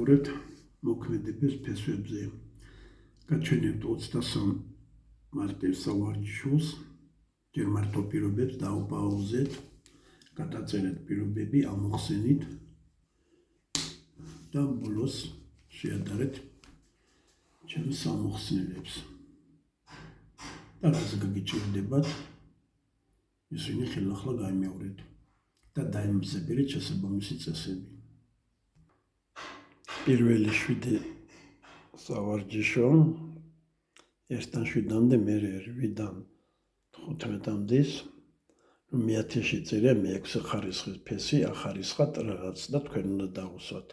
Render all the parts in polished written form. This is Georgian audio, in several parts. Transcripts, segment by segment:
გამიმეორებთ მოქმედების ფესვებზე. გაჩვენებთ 23 მარტის სავარჯიშოს, ჯერ მარტო პირობებს დაუპაუზეთ, გადაწერეთ პირობები, ამოხსენით და ბოლოს შეადარეთ ჩემს ამოხსნილებს. და რაც გაგიჭირდებათ, ისინი ხელახლა გაიმეორეთ და დაიმზადეთ შესაბამისი წესები. პირველი 7 სავარჯიშო 1-დან 7-მდე, მერე 8-დან 15-მდე, მე-10-ში წერია მე-6 ხარისხის ფესი, ახარისხად რაღაც და თქვენ უნდა დავუსვათ.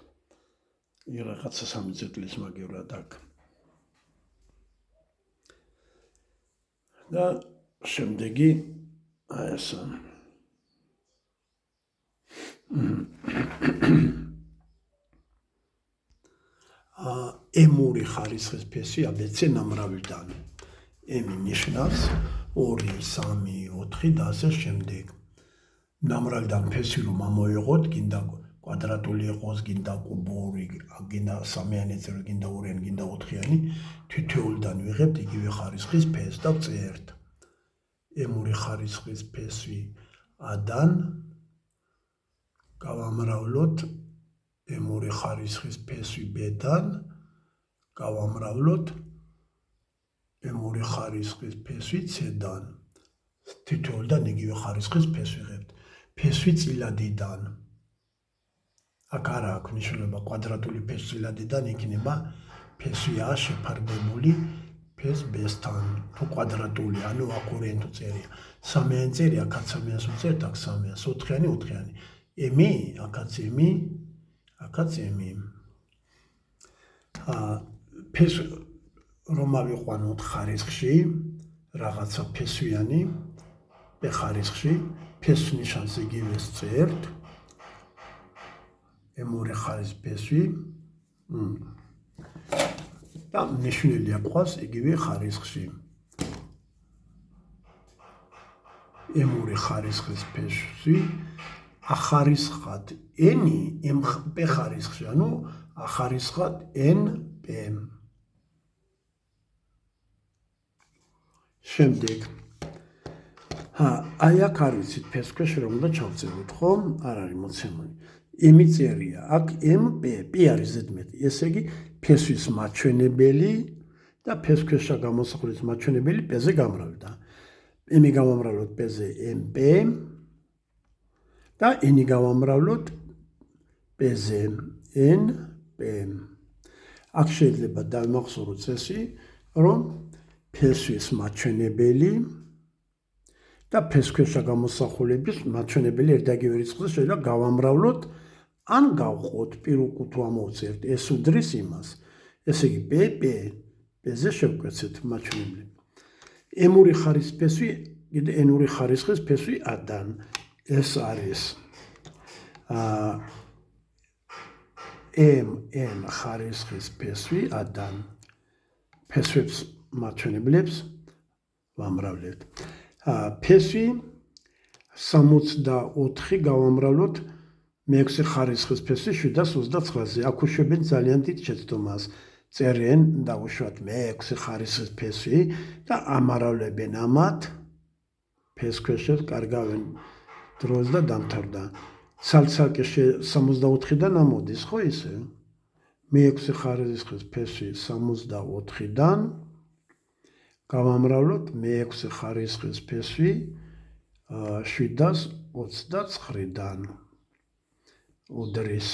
რაღაცა 3 წელს მაგევრად აქ. და შემდეგი აი ესა. M2 ხარისხის ფესი ABC ნამრავიდან. M-ი ნიშნავს 2, 3, 4 და ასე შემდეგ. ნამრავიდან ფესი რომ ამოიღოთ, გინდა კვადრატული იყოს, გინდა კუბური, გინდა სამიანი წერო, გინდა ორიანი, გინდა ოთხიანი, თითოეულიდან ვიღებთ იგივე ხარისხის ფესს და ვწერთ. M2 ხარისხის ფესი A-დან გავამრავლოთ M2 ხარისხის ფესი B-დან, გავამრავლოთ M2 ხარისხის ფესი C-დან. თითოეულიდან იგივე ხარისხის ფესს ვიღებთ. ფესი წილადიდან. აქ არა აქვს მნიშვნელობა კვადრატული ფესი წილადიდან იქნება ფესი A შეფარდებული ფეს B-სთან. თუ კვადრატული, ანუ აქ ორიანი თუ წერია. სამიანი წერია, აქაც სამიანს უწერთ, აქ სამიანს, ოთხიანი, ოთხიანი. M-ი, აქაც M-ი, აქაც M-ი. ფეს რომ ავიყვანოთ ხარისხში, რაღაცა ფესვიანი, B ხარისხში, ფეს ნიშანს იგივეს წერთ. M2 ხარისხის ფესი და ნიშნულია ყავს იგივე ხარისხში. M2 ხარისხის ფესი ახარისხად N-ი B ხარისხში, ანუ ახარისხად NP. შემდეგ აი აქ არის ფესქვეშ რომ უნდა ჩავწეროთ, ხო? არ არის მოცემული. M-ი წერია, აქ MP, P არის ზედმეტი, ესე იგი ფესვის მაჩვენებელი და ფესქვეშა გამოსახულის მაჩვენებელი P-ზე გამრავლდა. M-ი გავამრავლოთ P-ზე MP და N-ი გავამრავლოთ P-ზე NP. აქ შეიძლება დავიმახსოვროთ წესი, რომ ფესვის მაჩვენებელი და ფესქვეშა გამოსახულების მაჩვენებელი ერთდაგივე რიცხვზე შეიძლება გავამრავლოთ ან გავყოთ პირუკუ თუ ამოვწერთ, ეს უდრის იმას. ესე იგი P-ზე შევკვეცეთ მაჩვენებლები. M2 ხარისხის ფესვი, კიდე N2 ხარისხის ფესვი A-დან. ეს არის MN ხარისხის ფესვი A-დან. ფესვებს მაჩვენებლებს ვამრავლებთ. ფესვი 64 გავამრავლოთ მე-6 ხარისხის ფესვი 729-ზე. აქ უშვებენ ძალიან დიდ შეცდომას. წერენ დავუშვათ მე-6 ხარისხის ფესვი და ამრავლებენ ამათ ფესქვეშად კარგავენ დროს და დამთავრდა. ცალ-ცალკე 64-დან ამოდის, ხო ისე? მე-6 ხარისხის ფესვი 64-დან გავამრავლოთ მე-6 ხარისხის ფესვი 729-დან. უდრის.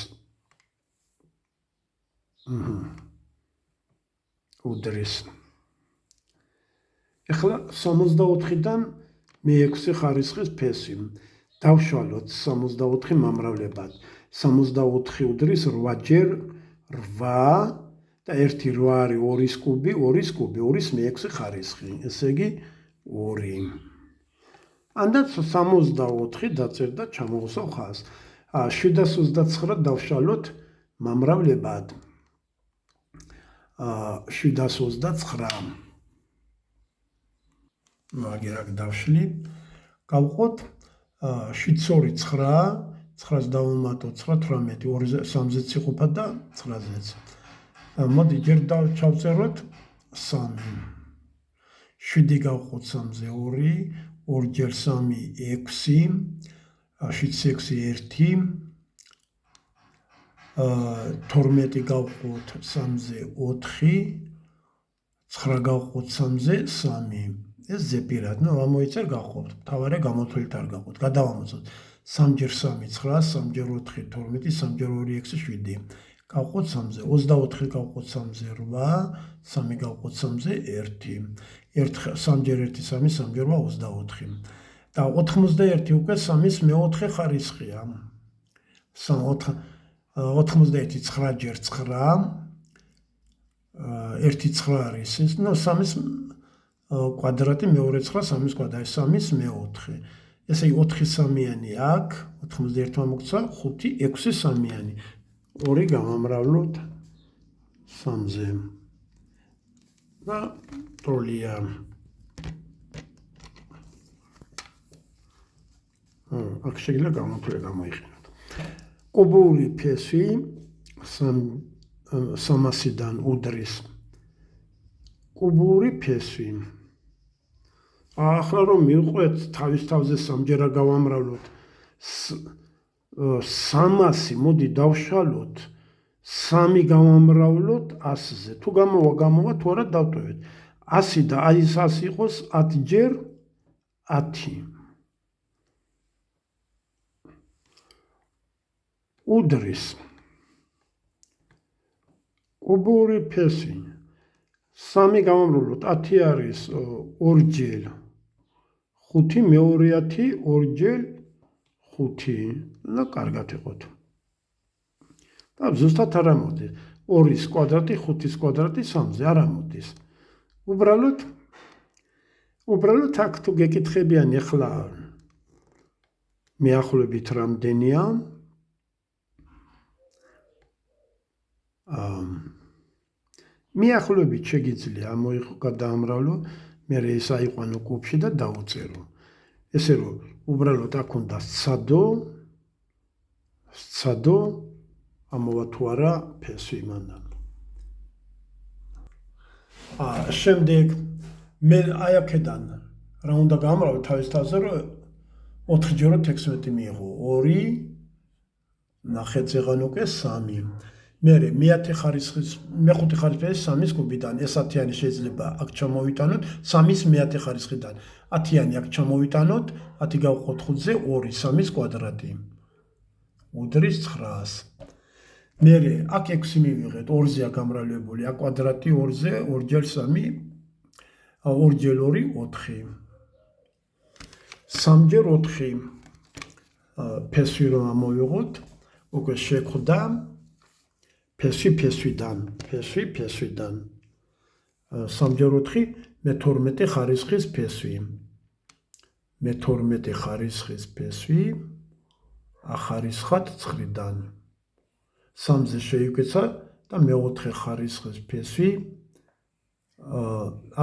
ეხლა 64-დან მე-6 ხარისხის ფესი. დავშვალოთ 64 მომრავლებად. 64 უდრის 8-ჯერ 8 და 1 8 არის 2-ის კუბი, 2-ის კუბი, 2-ის მე-6 ხარისხი. ესე იგი 2. ანდაც 64 დაწერდა ჩამოვსავ ხაზს. 729 დავშალოთ მომრავლებად. 729. მაგერ აქ დავშლი. გავყოთ 7 2 9 9-ს დავუმატო 9, 18, 3-ზეც იყოფა და 9-ზეც. მოდი ჯერ ჩავწეროთ 3. 7 გავყოთ 3-ზე 2, 2 ჯერ 3 6, 7 6 1, 12 გავყოთ 3-ზე 4, 9 გავყოთ 3-ზე 3. ეს ზეპირად, ამოიწერ გავყოთ. თავარი გამოთვლით არ გავყოთ. გადავამოწოთ 3 ჯერ 3 9, 3 ჯერ 4 12, 3 ჯერ 2 6 7. გავყოთ 3-ზე 24 გავყოთ 3-ზე 8, 3 გავყოთ 3-ზე 1. 3 ჯერ 1 3, 3 ჯერ 8 24. და 91 უკვე 3-ის მეოთხე ხარისხია. 91 9 ჯერ 9, 1 9 არის ის, 3-ის კვადრატი მეორე 9 3-ის კვადრატი 3-ის მეოთხე. ესე იგი 4 3-იანი აქ, 91 მოგცა 5 6 3-იანი. 2 გავამრავლოთ 3-ზე. და ტროლია. აქ შეიძლება გამოთვლე გამოიყენოთ. კუბური ფესი 300-დან უდრის. კუბური ფესი. ახლა რომ მივყვეთ თავის თავზე 3-ჯერ გავამრავლოთ 300, მოდი დავშალოთ 3 გავამრავლოთ 100-ზე. თუ გამოვა თუ არა დავტოვეთ. 100 და ის 100 იყოს 10 ჯერ 10. უდრის. კუბური ფესი 3 გავამრავლოთ 10 არის 2 ჯერ 5 მეორე 10 2 ჯერ 5. და კარგად იყოთ. და ზუსტად არ ამოდის. 2-ის კვადრატი 5-ის კვადრატი 3-ზე არ ამოდის. უბრალოდ აქ თუ გეკითხებიან ახლა მიახლოებით რამდენია? მიახლოებით შეგიძლია გადაამრავლო, მე ეს აიყვანო კუბში და დაუწერო. ესე რომ უბრალოდ აქ უნდა სცადო ამოვა თუ არა ფესი მანდან. შემდეგ მე აი აქედან რა უნდა გამრავო თავის თავზე რომ 4 ჯერ 16 მიიღო 2 ნახეცეღან უკვე 3. მერე მეათე ხარისხის მეხუთე ხარისხის 3-ის კუბიდან ეს 10-იანი შეიძლება აქ ჩამოვიტანოთ 3-ის მეათე ხარისხიდან 10-იანი აქ ჩამოვიტანოთ 10 გავყოთ 5-ზე 2 3-ის კვადრატი უდრის 9-ს. მერე აქ 6 მივიღეთ 2-ზეა გამრავლებული აქ კვადრატი 2-ზე 2 ჯერ 3 2 ჯერ 2 4. 3 ჯერ 4 ფესი რომ ამოვიღოთ უკვე შეხვდა ფესვიდან 3 ჯერ 4 მე-12 ხარისხის ფესვი მე-12 ხარისხის ფესვი ახარისხად 9-დან 3-ზე შეიკვეცა და მე-4 ხარისხის ფესვი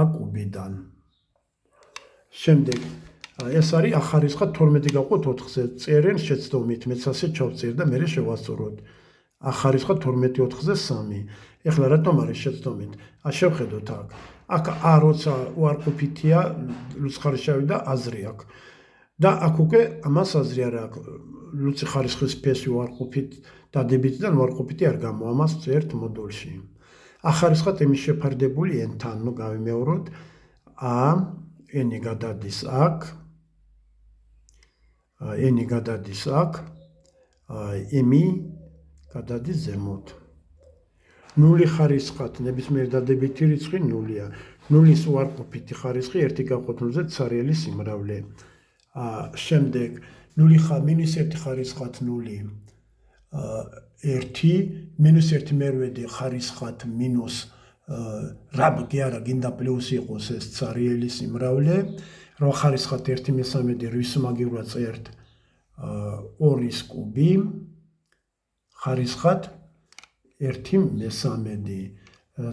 აკუბიდან. შემდეგ ეს არის ახარისხად 12 გავყოთ 4-ზე წერენ შეცდომით მეც ასე ჩავწერ და მე შევასწოროთ. ახარისხად 12 4-ზე 3. ეხლა რატომ არის შეცდომით? შევხედოთ აქ. აქ როცა უარყოფითია ლუცი ხარისხავი და აზრი აქვს. და აქ უკვე ამას აზრი არ აქვს. ლუცი ხარისხის ფესი უარყოფით დადებითიდან უარყოფითი არ გამო ამას წერთ მოდულში. ახარისხად ემის შეფარდებული n-თან, გავიმეოროთ n-ი გადადის აქ. n-ი გადადის აქ. m-ი გადადის ზემოთ. 0 ხარისხად ნებისმიერ დადებითი რიცხვი 0-ია. 0-ის უარყოფითი ხარისხი 1 გავყოთ 0-ზე ცარიელი სიმრავლე. შემდეგ 0-1 ხარისხად 0 1 -1 მერვედი ხარისხად მინუს რაბგი არა გინდა პლუსი იყოს ეს ცარიელი სიმრავლე. რო ხარისხად 1/3 რის მაგივრად წერთ 2-ის კუბი ხარისხად 1/3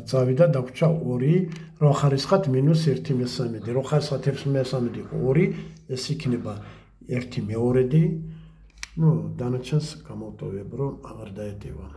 წავიდა დაგვრჩა 2 რო ხარისხად -1/3 რო ხარისხად 1/3 იყო 2 ეს იქნება 1/2 ნუ დანარჩენს გამოვტოვებ, რომ აღარ დაეტევან.